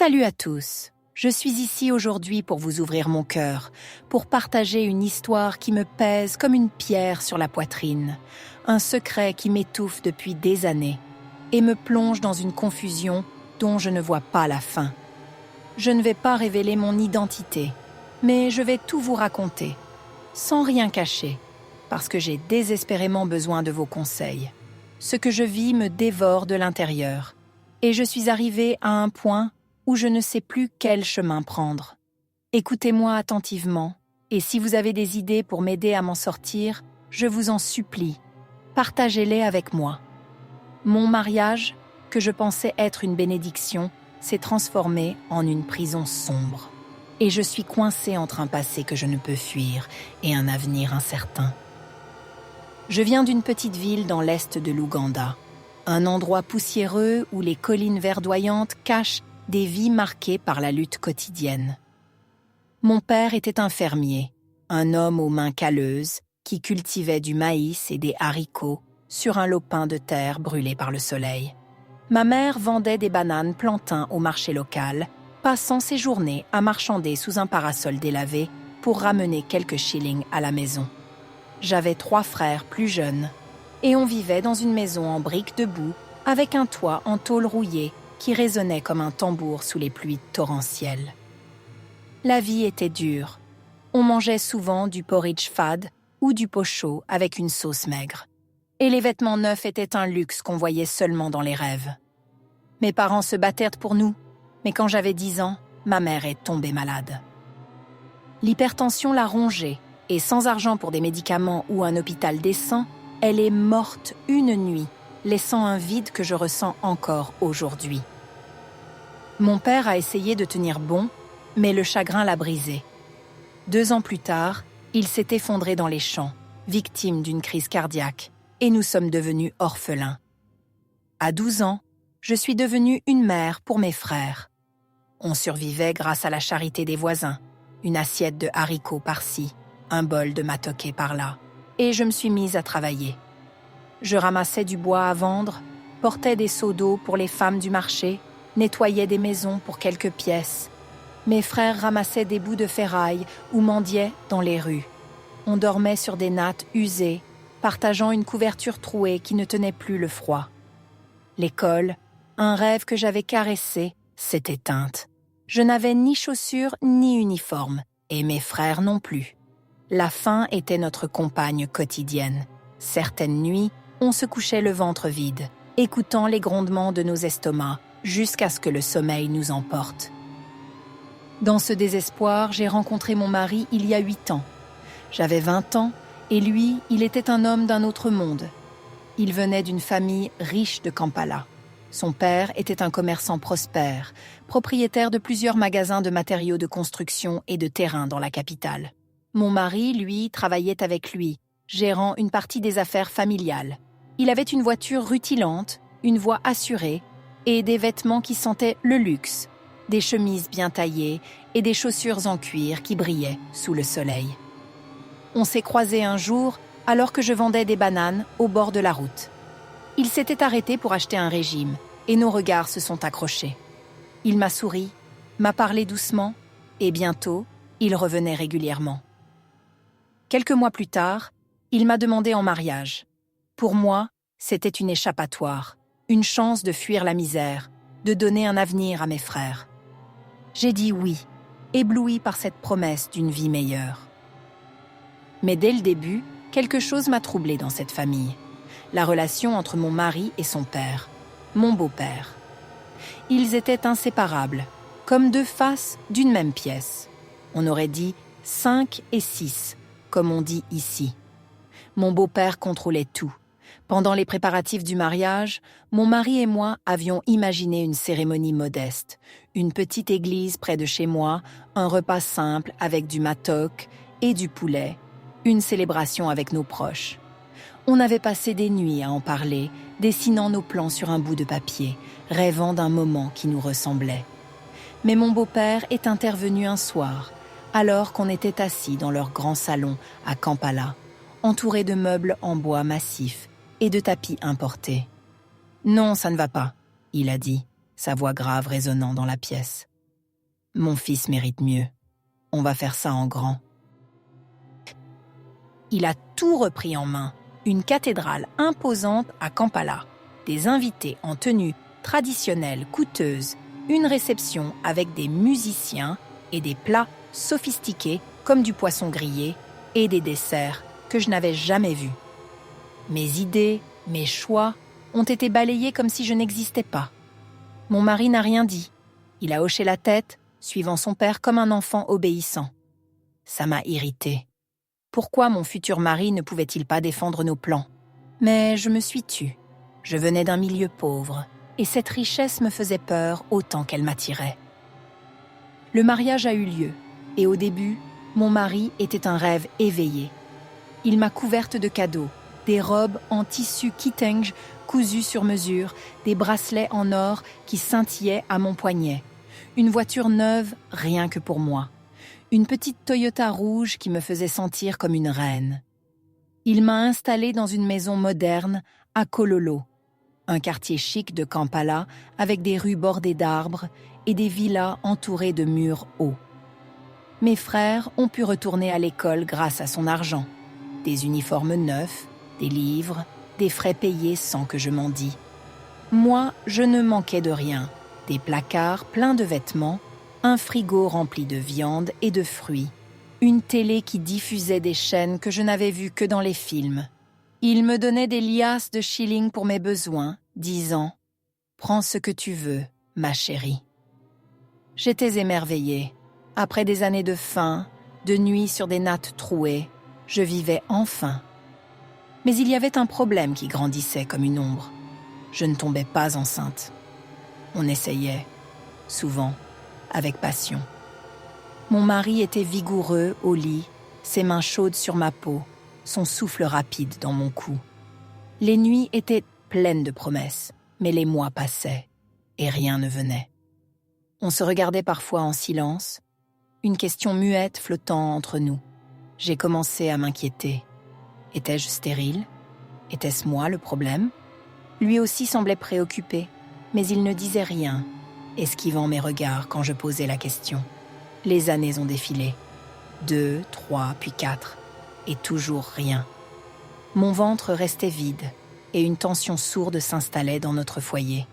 Salut à tous. Je suis ici aujourd'hui pour vous ouvrir mon cœur, pour partager une histoire qui me pèse comme une pierre sur la poitrine, un secret qui m'étouffe depuis des années et me plonge dans une confusion dont je ne vois pas la fin. Je ne vais pas révéler mon identité, mais je vais tout vous raconter, sans rien cacher, parce que j'ai désespérément besoin de vos conseils. Ce que je vis me dévore de l'intérieur, et je suis arrivée à un point où je ne sais plus quel chemin prendre. Écoutez-moi attentivement, et si vous avez des idées pour m'aider à m'en sortir, je vous en supplie, partagez-les avec moi. Mon mariage, que je pensais être une bénédiction, s'est transformé en une prison sombre. Et je suis coincée entre un passé que je ne peux fuir et un avenir incertain. Je viens d'une petite ville dans l'est de l'Ouganda, un endroit poussiéreux où les collines verdoyantes cachent des vies marquées par la lutte quotidienne. Mon père était un fermier, un homme aux mains calleuses qui cultivait du maïs et des haricots sur un lopin de terre brûlé par le soleil. Ma mère vendait des bananes plantains au marché local, passant ses journées à marchander sous un parasol délavé pour ramener quelques shillings à la maison. J'avais 3 frères plus jeunes, et on vivait dans une maison en briques de boue avec un toit en tôle rouillée qui résonnait comme un tambour sous les pluies torrentielles. La vie était dure. On mangeait souvent du porridge fade ou du pot chaud avec une sauce maigre. Et les vêtements neufs étaient un luxe qu'on voyait seulement dans les rêves. Mes parents se battèrent pour nous, mais quand j'avais 10 ans, ma mère est tombée malade. L'hypertension l'a rongée, et sans argent pour des médicaments ou un hôpital décent, elle est morte une nuit, laissant un vide que je ressens encore aujourd'hui. Mon père a essayé de tenir bon, mais le chagrin l'a brisé. 2 ans plus tard, il s'est effondré dans les champs, victime d'une crise cardiaque, et nous sommes devenus orphelins. À 12 ans, je suis devenue une mère pour mes frères. On survivait grâce à la charité des voisins, une assiette de haricots par-ci, un bol de matoké par-là, et je me suis mise à travailler. Je ramassais du bois à vendre, portais des seaux d'eau pour les femmes du marché, nettoyais des maisons pour quelques pièces. Mes frères ramassaient des bouts de ferraille ou mendiaient dans les rues. On dormait sur des nattes usées, partageant une couverture trouée qui ne tenait plus le froid. L'école, un rêve que j'avais caressé, s'est éteinte. Je n'avais ni chaussures ni uniforme, et mes frères non plus. La faim était notre compagne quotidienne. Certaines nuits, on se couchait le ventre vide, écoutant les grondements de nos estomacs jusqu'à ce que le sommeil nous emporte. Dans ce désespoir, j'ai rencontré mon mari il y a 8 ans. J'avais 20 ans et lui, il était un homme d'un autre monde. Il venait d'une famille riche de Kampala. Son père était un commerçant prospère, propriétaire de plusieurs magasins de matériaux de construction et de terrain dans la capitale. Mon mari, lui, travaillait avec lui, gérant une partie des affaires familiales. Il avait une voiture rutilante, une voix assurée et des vêtements qui sentaient le luxe, des chemises bien taillées et des chaussures en cuir qui brillaient sous le soleil. On s'est croisés un jour alors que je vendais des bananes au bord de la route. Il s'était arrêté pour acheter un régime et nos regards se sont accrochés. Il m'a souri, m'a parlé doucement et bientôt, il revenait régulièrement. Quelques mois plus tard, il m'a demandé en mariage. Pour moi, c'était une échappatoire, une chance de fuir la misère, de donner un avenir à mes frères. J'ai dit oui, ébloui par cette promesse d'une vie meilleure. Mais dès le début, quelque chose m'a troublée dans cette famille. La relation entre mon mari et son père, mon beau-père. Ils étaient inséparables, comme 2 faces d'une même pièce. On aurait dit 5 et 6, comme on dit ici. Mon beau-père contrôlait tout. Pendant les préparatifs du mariage, mon mari et moi avions imaginé une cérémonie modeste, une petite église près de chez moi, un repas simple avec du matoke et du poulet, une célébration avec nos proches. On avait passé des nuits à en parler, dessinant nos plans sur un bout de papier, rêvant d'un moment qui nous ressemblait. Mais mon beau-père est intervenu un soir, alors qu'on était assis dans leur grand salon à Kampala, entouré de meubles en bois massif et de tapis importés. « Non, ça ne va pas », il a dit, sa voix grave résonnant dans la pièce. Mon fils mérite mieux. On va faire ça en grand. Il a tout repris en main. Une cathédrale imposante à Kampala, des invités en tenue traditionnelle coûteuse, une réception avec des musiciens et des plats sophistiqués comme du poisson grillé et des desserts que je n'avais jamais vus. Mes idées, mes choix ont été balayés comme si je n'existais pas. Mon mari n'a rien dit. Il a hoché la tête, suivant son père comme un enfant obéissant. Ça m'a irritée. Pourquoi mon futur mari ne pouvait-il pas défendre nos plans? Mais je me suis tue. Je venais d'un milieu pauvre, et cette richesse me faisait peur autant qu'elle m'attirait. Le mariage a eu lieu, et au début, mon mari était un rêve éveillé. Il m'a couverte de cadeaux, des robes en tissu kitenge cousues sur mesure, des bracelets en or qui scintillaient à mon poignet, une voiture neuve rien que pour moi, une petite Toyota rouge qui me faisait sentir comme une reine. Il m'a installée dans une maison moderne à Kololo, un quartier chic de Kampala avec des rues bordées d'arbres et des villas entourées de murs hauts. Mes frères ont pu retourner à l'école grâce à son argent. Des uniformes neufs, des livres, des frais payés sans que je m'en dise. Moi, je ne manquais de rien. Des placards pleins de vêtements, un frigo rempli de viande et de fruits, une télé qui diffusait des chaînes que je n'avais vues que dans les films. Il me donnait des liasses de shillings pour mes besoins, disant « Prends ce que tu veux, ma chérie ». J'étais émerveillée. Après des années de faim, de nuits sur des nattes trouées, je vivais enfin. Mais il y avait un problème qui grandissait comme une ombre. Je ne tombais pas enceinte. On essayait, souvent, avec passion. Mon mari était vigoureux au lit, ses mains chaudes sur ma peau, son souffle rapide dans mon cou. Les nuits étaient pleines de promesses, mais les mois passaient et rien ne venait. On se regardait parfois en silence, une question muette flottant entre nous. J'ai commencé à m'inquiéter. Étais-je stérile? Était-ce moi le problème? Lui aussi semblait préoccupé, mais il ne disait rien, esquivant mes regards quand je posais la question. Les années ont défilé. 2, 3, puis 4, et toujours rien. Mon ventre restait vide, et une tension sourde s'installait dans notre foyer.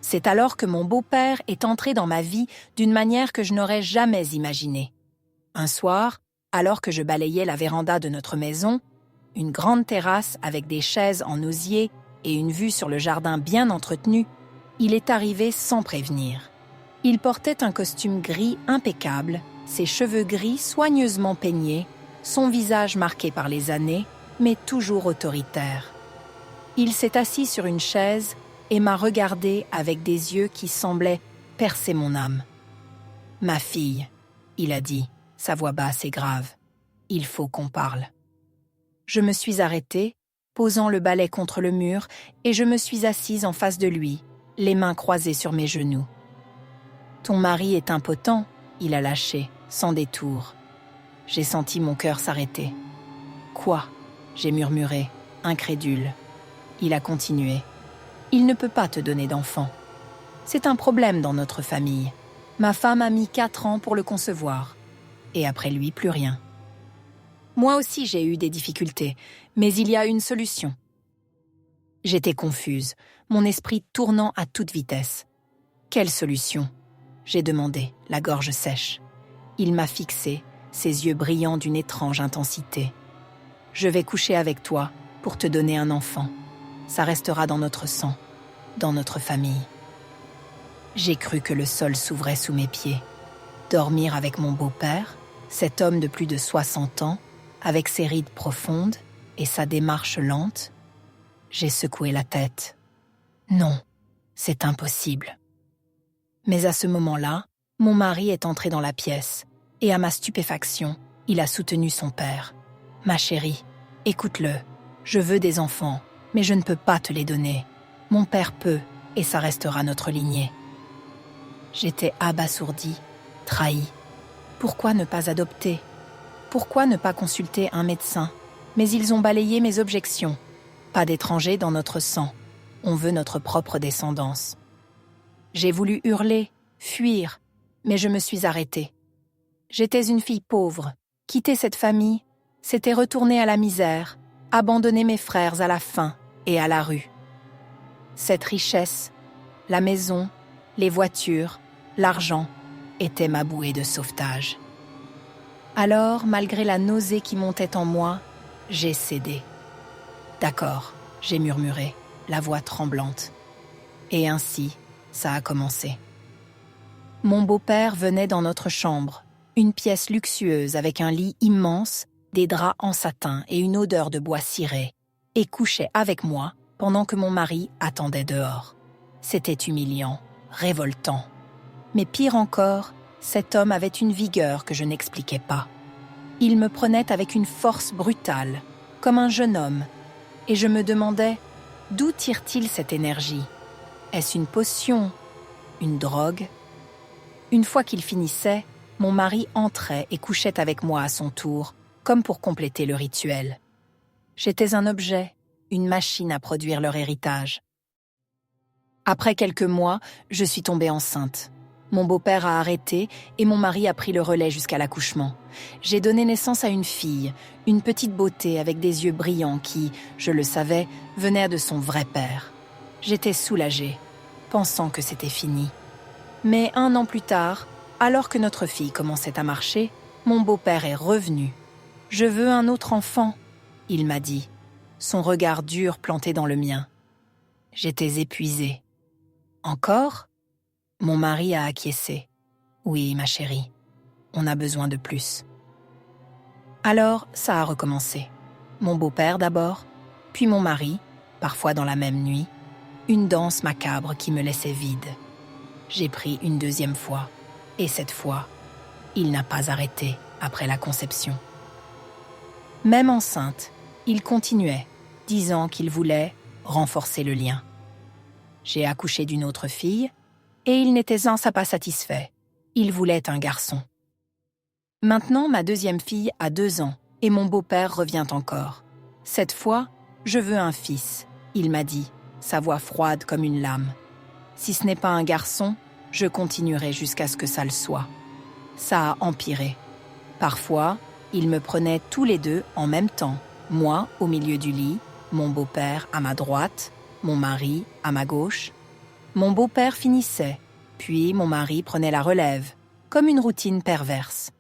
C'est alors que mon beau-père est entré dans ma vie d'une manière que je n'aurais jamais imaginée. Un soir, alors que je balayais la véranda de notre maison, une grande terrasse avec des chaises en osier et une vue sur le jardin bien entretenu, il est arrivé sans prévenir. Il portait un costume gris impeccable, ses cheveux gris soigneusement peignés, son visage marqué par les années, mais toujours autoritaire. Il s'est assis sur une chaise et m'a regardé avec des yeux qui semblaient percer mon âme. « Ma fille, » il a dit, sa voix basse et grave, « il faut qu'on parle. » Je me suis arrêtée, posant le balai contre le mur, et je me suis assise en face de lui, les mains croisées sur mes genoux. « Ton mari est impotent, » il a lâché, sans détour. J'ai senti mon cœur s'arrêter. « Quoi ?» j'ai murmuré, incrédule. Il a continué. « Il ne peut pas te donner d'enfant. C'est un problème dans notre famille. Ma femme a mis 4 ans pour le concevoir. Et après lui, plus rien. Moi aussi, j'ai eu des difficultés, mais il y a une solution. » J'étais confuse, mon esprit tournant à toute vitesse. « Quelle solution ?» j'ai demandé, la gorge sèche. Il m'a fixé, ses yeux brillants d'une étrange intensité. « Je vais coucher avec toi pour te donner un enfant. Ça restera dans notre sang, dans notre famille. » J'ai cru que le sol s'ouvrait sous mes pieds. Dormir avec mon beau-père, cet homme de plus de 60 ans, avec ses rides profondes et sa démarche lente. J'ai secoué la tête. Non, c'est impossible. Mais à ce moment-là, mon mari est entré dans la pièce et à ma stupéfaction, il a soutenu son père. « Ma chérie, écoute-le, je veux des enfants, mais je ne peux pas te les donner. Mon père peut, et ça restera notre lignée. » J'étais abasourdie, trahie. Pourquoi ne pas adopter? Pourquoi ne pas consulter un médecin? Mais ils ont balayé mes objections. Pas d'étrangers dans notre sang. On veut notre propre descendance. J'ai voulu hurler, fuir, mais je me suis arrêtée. J'étais une fille pauvre. Quitter cette famille, c'était retourner à la misère, abandonner mes frères à la faim et à la rue. Cette richesse, la maison, les voitures, l'argent, étaient ma bouée de sauvetage. Alors, malgré la nausée qui montait en moi, j'ai cédé. D'accord, j'ai murmuré, la voix tremblante. Et ainsi, ça a commencé. Mon beau-père venait dans notre chambre, une pièce luxueuse avec un lit immense, des draps en satin et une odeur de bois ciré, et couchait avec moi pendant que mon mari attendait dehors. C'était humiliant, révoltant. Mais pire encore, cet homme avait une vigueur que je n'expliquais pas. Il me prenait avec une force brutale, comme un jeune homme, et je me demandais d'où tire-t-il cette énergie ? Est-ce une potion ? Une drogue ? Une fois qu'il finissait, mon mari entrait et couchait avec moi à son tour, comme pour compléter le rituel. J'étais un objet, une machine à produire leur héritage. Après quelques mois, je suis tombée enceinte. Mon beau-père a arrêté et mon mari a pris le relais jusqu'à l'accouchement. J'ai donné naissance à une fille, une petite beauté avec des yeux brillants qui, je le savais, venait de son vrai père. J'étais soulagée, pensant que c'était fini. Mais 1 an plus tard, alors que notre fille commençait à marcher, mon beau-père est revenu. « Je veux un autre enfant », il m'a dit, son regard dur planté dans le mien. J'étais épuisée. « Encore ?» Mon mari a acquiescé. « Oui, ma chérie, on a besoin de plus. » Alors, ça a recommencé. Mon beau-père d'abord, puis mon mari, parfois dans la même nuit, une danse macabre qui me laissait vide. J'ai pris une 2e fois, et cette fois, il n'a pas arrêté après la conception. Même enceinte, il continuait, disant qu'il voulait renforcer le lien. J'ai accouché d'une autre fille, et il n'était en ça pas satisfait. Il voulait un garçon. Maintenant, ma 2e fille a 2 ans, et mon beau-père revient encore. Cette fois, je veux un fils, il m'a dit, sa voix froide comme une lame. Si ce n'est pas un garçon, je continuerai jusqu'à ce que ça le soit. Ça a empiré. Parfois, ils me prenaient tous les deux en même temps, moi au milieu du lit, mon beau-père à ma droite, mon mari à ma gauche. Mon beau-père finissait, puis mon mari prenait la relève, comme une routine perverse.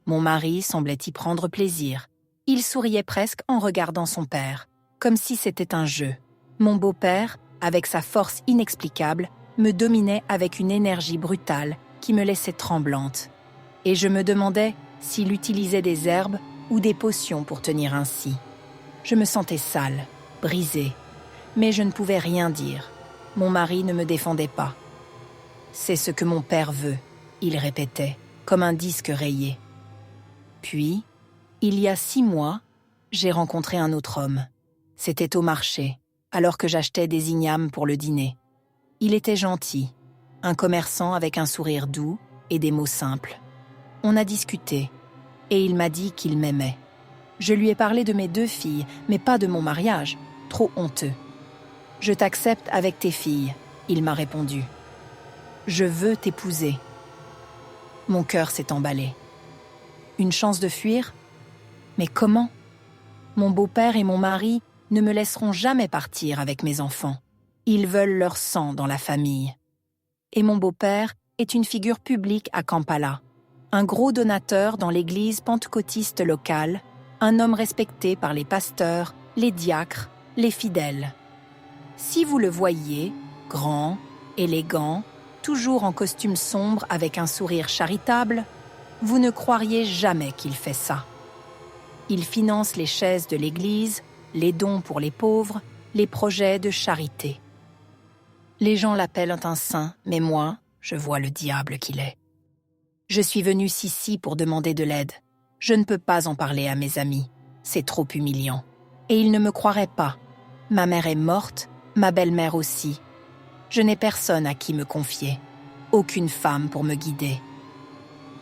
Mon mari semblait y prendre plaisir. Il souriait presque en regardant son père, comme si c'était un jeu. Mon beau-père, avec sa force inexplicable, me dominait avec une énergie brutale qui me laissait tremblante. Et je me demandais s'il utilisait des herbes ou des potions pour tenir ainsi. Je me sentais sale, brisée, mais je ne pouvais rien dire. Mon mari ne me défendait pas. « C'est ce que mon père veut », il répétait, comme un disque rayé. Puis, il y a 6 mois, j'ai rencontré un autre homme. C'était au marché, alors que j'achetais des ignames pour le dîner. Il était gentil, un commerçant avec un sourire doux et des mots simples. On a discuté, et il m'a dit qu'il m'aimait. Je lui ai parlé de mes 2 filles, mais pas de mon mariage, trop honteux. « Je t'accepte avec tes filles », il m'a répondu. « Je veux t'épouser. » Mon cœur s'est emballé. Une chance de fuir ? Mais comment ? Mon beau-père et mon mari ne me laisseront jamais partir avec mes enfants. Ils veulent leur sang dans la famille. Et mon beau-père est une figure publique à Kampala, un gros donateur dans l'église pentecôtiste locale, un homme respecté par les pasteurs, les diacres, les fidèles. Si vous le voyiez, grand, élégant, toujours en costume sombre avec un sourire charitable, vous ne croiriez jamais qu'il fait ça. Il finance les chaises de l'église, les dons pour les pauvres, les projets de charité. Les gens l'appellent un saint, mais moi, je vois le diable qu'il est. Je suis venue ici pour demander de l'aide. Je ne peux pas en parler à mes amis. C'est trop humiliant. Et ils ne me croiraient pas. Ma mère est morte, ma belle-mère aussi. Je n'ai personne à qui me confier. Aucune femme pour me guider.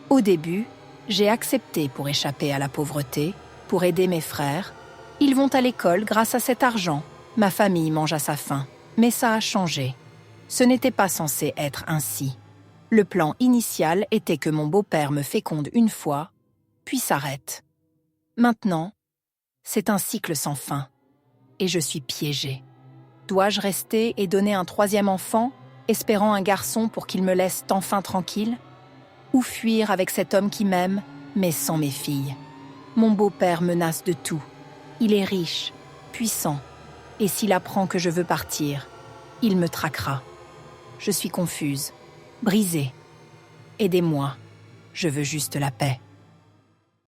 Au début, j'ai accepté pour échapper à la pauvreté, pour aider mes frères. Ils vont à l'école grâce à cet argent. Ma famille mange à sa faim. Mais ça a changé. Ce n'était pas censé être ainsi. Le plan initial était que mon beau-père me féconde une fois, puis s'arrête. Maintenant, c'est un cycle sans fin, et je suis piégée. Dois-je rester et donner un troisième enfant, espérant un garçon pour qu'il me laisse enfin tranquille? Ou fuir avec cet homme qui m'aime, mais sans mes filles? Mon beau-père menace de tout. Il est riche, puissant, et s'il apprend que je veux partir, il me traquera. Je suis confuse, brisée. Aidez-moi, je veux juste la paix.